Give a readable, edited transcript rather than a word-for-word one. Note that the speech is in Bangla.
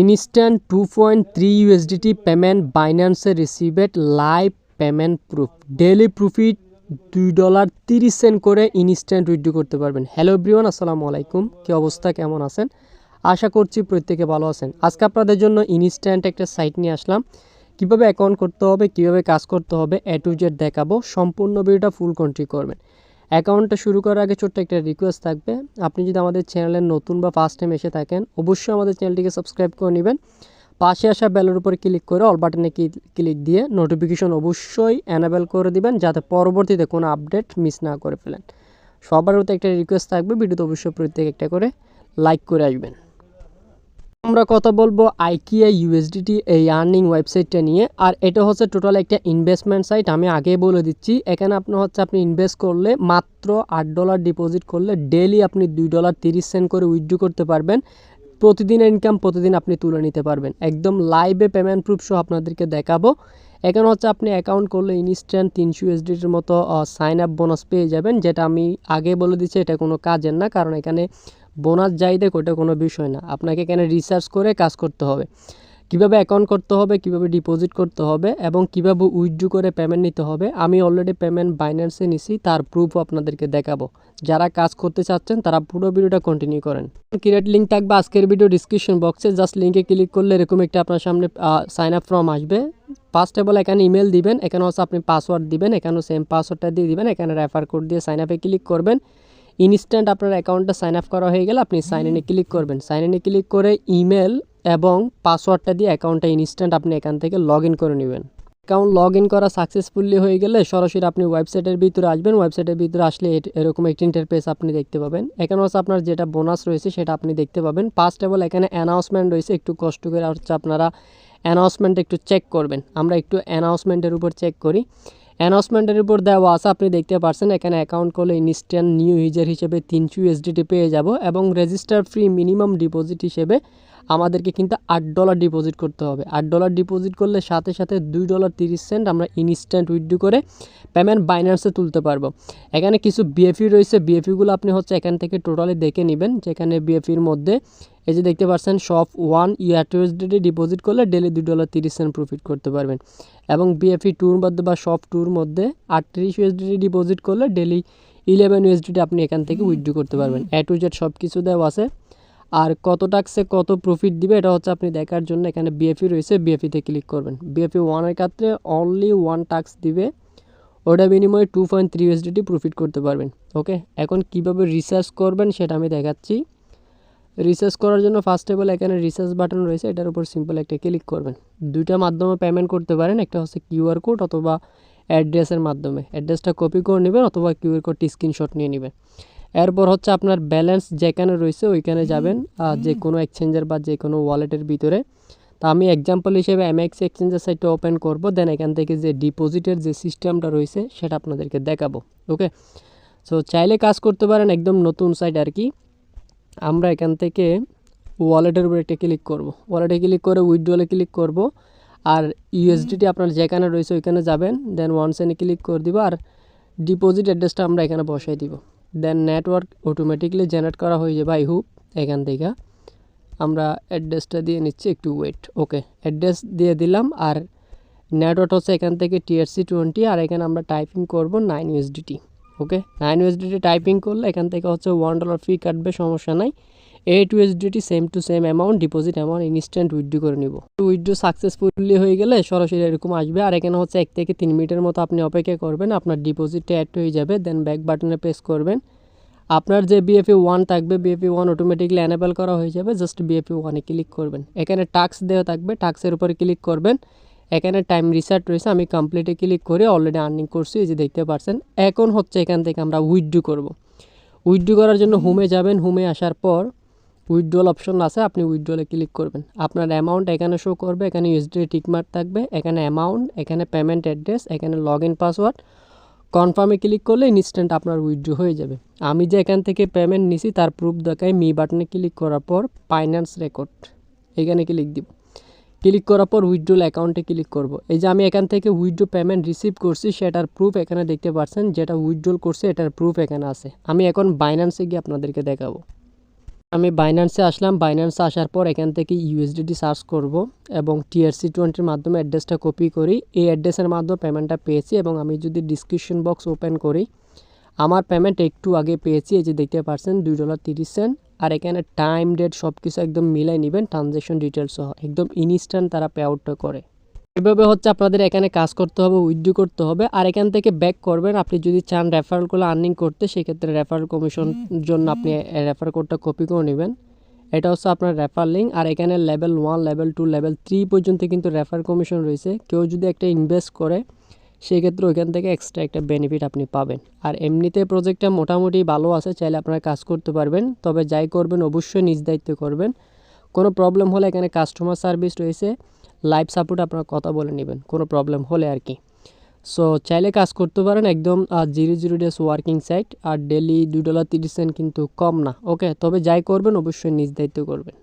ইনস্ট্যান্ট 2.3 USDT পেমেন্ট বাইন্যান্সে received live payment proof daily profit $2.30 করে ইনস্ট্যান্ট উইথড্র করতে পারবেন। হ্যালো এভরিওয়ান, আসসালামু আলাইকুম। কি অবস্থা, কেমন আছেন? আশা করছি প্রত্যেকে ভালো আছেন। আজকে আপনাদের জন্য ইনস্ট্যান্ট একটা সাইট নিয়ে আসলাম। কিভাবে অ্যাকাউন্ট করতে হবে, কিভাবে কাজ করতে হবে, A to Z দেখাবো। সম্পূর্ণ ভিডিওটা ফুল কন্টিনিউ করবেন। অ্যাকাউন্টটা শুরু করার আগে ছোট্ট একটা রিকোয়েস্ট থাকবে, আপনি যদি আমাদের চ্যানেলে নতুন বা ফার্স্ট টাইম এসে থাকেন অবশ্যই আমাদের চ্যানেলটিকে সাবস্ক্রাইব করে নেবেন। পাশে আসা বেলের উপরে ক্লিক করে অল বাটনে ক্লিক দিয়ে নোটিফিকেশন অবশ্যই অ্যানাবেল করে দিবেন, যাতে পরবর্তীতে কোনো আপডেট মিস না করে ফেলেন। সবার প্রতি একটা রিকোয়েস্ট থাকবে, ভিডিওতে অবশ্যই প্রত্যেক একটা করে লাইক করে আসবেন। আমরা কথা বলবো IKEA USDT এই আর্নিং ওয়েবসাইটটা নিয়ে। আর এটা হচ্ছে টোটাল একটা ইনভেস্টমেন্ট সাইট। আমি আগেই বলে দিচ্ছি, এখানে আপনি ইনভেস্ট করলে মাত্র $8 ডিপোজিট করলে ডেইলি আপনি $2.30 করে উইথড্র করতে পারবেন। প্রতিদিনের ইনকাম প্রতিদিন আপনি তুলে নিতে পারবেন। একদম লাইভে পেমেন্ট প্রুফ সহ আপনাদেরকে দেখাবো। এখানে হচ্ছে আপনি অ্যাকাউন্ট করলে ইনস্ট্যান্ট 300 USDTর মতো সাইন আপ বোনাস পেয়ে যাবেন, যেটা আমি আগে বলে দিচ্ছি এটা কোনো কাজের না, কারণ এখানে বোনাস যাই দেখ ওটা কোনো বিষয় না। আপনাকে এখানে রিসার্চ করে কাজ করতে হবে, কিভাবে অ্যাকাউন্ট করতে হবে, কিভাবে ডিপোজিট করতে হবে এবং কিভাবে উইথড্র করে পেমেন্ট নিতে হবে। আমি অলরেডি পেমেন্ট বাইন্যান্সে নিছি, তার প্রুফও আপনাদেরকে দেখাবো। যারা কাজ করতে চাচ্ছেন তারা পুরো ভিডিওটা কন্টিনিউ করেন। ক্রিয়েট লিঙ্ক থাকবে আজকের ভিডিও ডিসক্রিপশন বক্সে, জাস্ট লিঙ্কে ক্লিক করলে এরকম একটা আপনার সামনে সাইন আপ ফর্ম আসবে। ফার্স্ট অফ অল এখানে ইমেল দিবেন, এখানে হচ্ছে আপনি পাসওয়ার্ড দিবেন, এখানেও সেম পাসওয়ার্ডটা দিয়ে দিবেন, এখানে রেফার কোড দিয়ে সাইন আপে ক্লিক করবেন। ইনস্ট্যান্ট আপনার অ্যাকাউন্টটা সাইন আপ করা হয়ে গেলে আপনি সাইন ইনে ক্লিক করবেন। সাইন ইনে ক্লিক করে ইমেল এবং পাসওয়ার্ডটা দিয়ে অ্যাকাউন্টটা ইনস্ট্যান্ট আপনি এখান থেকে লগ ইন করে নেবেন। অ্যাকাউন্ট লগ ইন করা সাকসেসফুলি হয়ে গেলে সরাসরি আপনি ওয়েবসাইটের ভিতরে আসবেন। ওয়েবসাইটের ভিতরে আসলে এরকম একটি ইন্টারফেস আপনি দেখতে পাবেন। এখানে হচ্ছে আপনার যেটা বোনাস রয়েছে সেটা আপনি দেখতে পাবেন। ফার্স্ট অফ অল এখানে অ্যানাউন্সমেন্ট রয়েছে, একটু কষ্ট করে হচ্ছে আপনারা অ্যানাউন্সমেন্ট একটু চেক করবেন। আমরা একটু অ্যানাউন্সমেন্টের উপর চেক করি। অ্যানাউন্সমেন্টের উপর দেওয়া আছে, আপনি দেখতে পাচ্ছেন এখানে অ্যাকাউন্ট করলে ইনস্ট্যান্ট নিউ ইউজার হিসেবে 300 USDT পেয়ে যাব এবং রেজিস্টার ফ্রি মিনিমাম ডিপোজিট হিসেবে আমাদেরকে কিন্তু $8 ডিপোজিট করতে হবে। $8 ডিপোজিট করলে সাথে সাথে $2.30 আমরা ইনস্ট্যান্ট উইথড্র করে পেমেন্ট বাইন্যান্সে তুলতে পারবো। এখানে কিছু বিএফি রয়েছে, বিএফিগুলো আপনি হচ্ছে এখান থেকে টোটালি দেখে নেবেন। যেখানে বিএফির মধ্যে এই যে দেখতে পাচ্ছেন শপ 1 USDT ডিপোজিট করলে ডেলি $2.30 প্রফিট করতে পারবেন। এবং বিএফি টুর মধ্যে বা শপ টুর মধ্যে 38 USDT ডিপোজিট করলে ডেলি 11 USDT আপনি এখান থেকে উইথড্র করতে পারবেন। A to Z সব কিছু দেওয়া আছে। আর কত টাক্সে কত প্রফিট দিবে এটা হচ্ছে আপনি দেখার জন্য এখানে বিএফি রয়েছে, বিএফিতে ক্লিক করবেন। বিএফি 1 এর ক্ষেত্রে অনলি 1 টাক্স দিবে, ওটা বিনিময়ে 2.3 USDT প্রফিট করতে পারবেন। ওকে, এখন কিভাবে রিসার্চ করবেন সেটা আমি দেখাচ্ছি। রিসার্চ করার জন্য ফার্স্ট অফ অল এখানে রিসার্চ বাটন রয়েছে, এটার উপর সিম্পল একটা ক্লিক করবেন। দুইটা মাধ্যমে পেমেন্ট করতে পারেন, একটা হচ্ছে QR কোড অথবা অ্যাড্রেসের মাধ্যমে। অ্যাড্রেসটা কপি করে নেবেন অথবা QR কোডটি স্ক্রিনশট নিয়ে নেবেন। এরপর হচ্ছে আপনার ব্যালেন্স যেখানে রয়েছে ওইখানে যাবেন, যে কোনো এক্সচেঞ্জের বা যে কোনো ওয়ালেটের ভিতরে। তা আমি এক্সাম্পল হিসেবে MX এক্সচেঞ্জের সাইটটা ওপেন করব, দেন এখান থেকে যে ডিপোজিটের যে সিস্টেমটা রয়েছে সেটা আপনাদেরকে দেখাবো। ওকে, সো চাইলে কাজ করতে পারেন, একদম নতুন সাইট আর কি। আমরা এখান থেকে ওয়ালেটের উপর একটা ক্লিক করব, ওয়ালেটে ক্লিক করে উইথড্রলে ক্লিক করব। আর USDT আপনার যেখানে রয়েছে ওইখানে যাবেন, দেন ওয়ান্স এনে ক্লিক করে দিব আর ডিপোজিট অ্যাড্রেসটা আমরা এখানে বসাই দিব। দেন নেটওয়ার্ক অটোমেটিকলি জেনারেট করা হয়ে যাবে। আই হোপ এখান থেকে আমরা অ্যাড্রেসটা দিয়ে নিচ্ছি, একটু ওয়েট। ওকে, অ্যাড্রেস দিয়ে দিলাম আর নেটওয়ার্ক হচ্ছে এখান থেকে TRC20 আর এখানে আমরা টাইপিং করব 9 USDT। ওকে, 9 USDT টাইপিং করলে এখান থেকে হচ্ছে $1 ফি কাটবে, সমস্যা নাই। 8 USDT same to same amount deposit amount instant withdraw করে নিব। উইথড্র সাকসেসফুলি হয়ে গেলে সরাসরি এরকম আসবে। আর এখানে হচ্ছে 1 থেকে 3 মিনিটের মতো আপনি অপেক্ষা করবেন, আপনার ডিপোজিটটা অ্যাড হয়ে যাবে। দেন ব্যাক বাটনে প্রেস করবেন। আপনার যে BFE 1 থাকবে, BFE 1 অটোমেটিকলি অ্যানেবল করা হয়ে যাবে। জাস্ট BFE 1 এ ক্লিক করবেন। এখানে টাস্ক দেওয়া থাকবে, টাস্কের উপরে ক্লিক করবেন। এখানে টাইম রিসার্ট রয়েছে, আমি কমপ্লিটে ক্লিক করে অলরেডি আর্নিং করছি, এই যে দেখতে পাচ্ছেন। এখন হচ্ছে এখান থেকে আমরা উইথড্র করব। উইথড্র করার জন্য হোমে যাবেন, হোমে আসার পর উইথড্রল অপশন আছে, আপনি উইথড্রলে ক্লিক করবেন। আপনার অ্যামাউন্ট এখানে শো করবে, এখানে USDT টিকমার্ক থাকবে, এখানে অ্যামাউন্ট, এখানে পেমেন্ট অ্যাড্রেস, এখানে লগ ইন পাসওয়ার্ড। কনফার্মে ক্লিক করলে ইনস্ট্যান্ট আপনার উইথড্র হয়ে যাবে। আমি যে এখান থেকে পেমেন্ট নিছি তার প্রুফ দেখায়। মি বাটনে ক্লিক করার পর ফাইন্যান্স রেকর্ড এখানে ক্লিক দিব। ক্লিক করার পর উইথড্রল অ্যাকাউন্টে ক্লিক করব। এই যে আমি এখান থেকে উইথড্র পেমেন্ট রিসিভ করছি সেটার প্রুফ এখানে দেখতে পাচ্ছেন, যেটা উইথড্রল করছে এটার প্রুফ এখানে আছে। আমি এখন বাইন্যান্সে গিয়ে আপনাদেরকে দেখাবো। আমি বাইন্যান্সে আসলাম। বাইন্যান্সে আসার পর এখান থেকে ইউএসডিটি সার্চ করব এবং TRC20 মাধ্যমে অ্যাড্রেসটা কপি করি। এই অ্যাড্রেসের মাধ্যমে পেমেন্টটা পেয়েছি এবং আমি যদি ডিসক্রিপশন বক্স ওপেন করি, আমার পেমেন্ট একটু আগে পেয়েছি। এই যে দেখতে পাচ্ছেন $2.30। আর এখানে টাইম ডেট সব কিছু একদম মিলাই নেবেন, ট্রানজ্যাকশন ডিটেলস সহ একদম ইনস্ট্যান্ট তারা পে আউটটা করে। এভাবে হচ্ছে আপনাদের এখানে কাজ করতে হবে, উইথড্র করতে হবে। আর এখান থেকে ব্যাক করবেন। আপনি যদি চান রেফারেলগুলো আর্নিং করতে, সেক্ষেত্রে রেফারেল কমিশন জন্য আপনি রেফার কোডটা কপি করে নেবেন। এটা হচ্ছে আপনার রেফার লিঙ্ক। আর এখানে লেভেল 1, লেভেল 2, লেভেল 3 পর্যন্ত কিন্তু রেফার কমিশন রয়েছে। কেউ যদি একটা ইনভেস্ট করে, সেক্ষেত্রে ওইখান থেকে এক্সট্রা একটা বেনিফিট আপনি পাবেন। আর এমনিতে প্রজেক্টটা মোটামুটি ভালো আছে, চাইলে আপনারা কাজ করতে পারবেন। তবে যাই করবেন অবশ্যই নিজ দায়িত্বে করবেন। কোনো প্রবলেম হলে এখানে কাস্টমার সার্ভিস রয়েছে, লাইভ সাপোর্ট আপনারা কথা বলে নেবেন কোনো প্রবলেম হলে আর কি। সো চাইলে কাজ করতে পারেন। একদম 0 ডেজ ওয়ার্কিং সাইট। আর ডেলি $2.30 কিন্তু কম না। ওকে, তবে যাই করবেন অবশ্যই নিজ দায়িত্ব করবেন।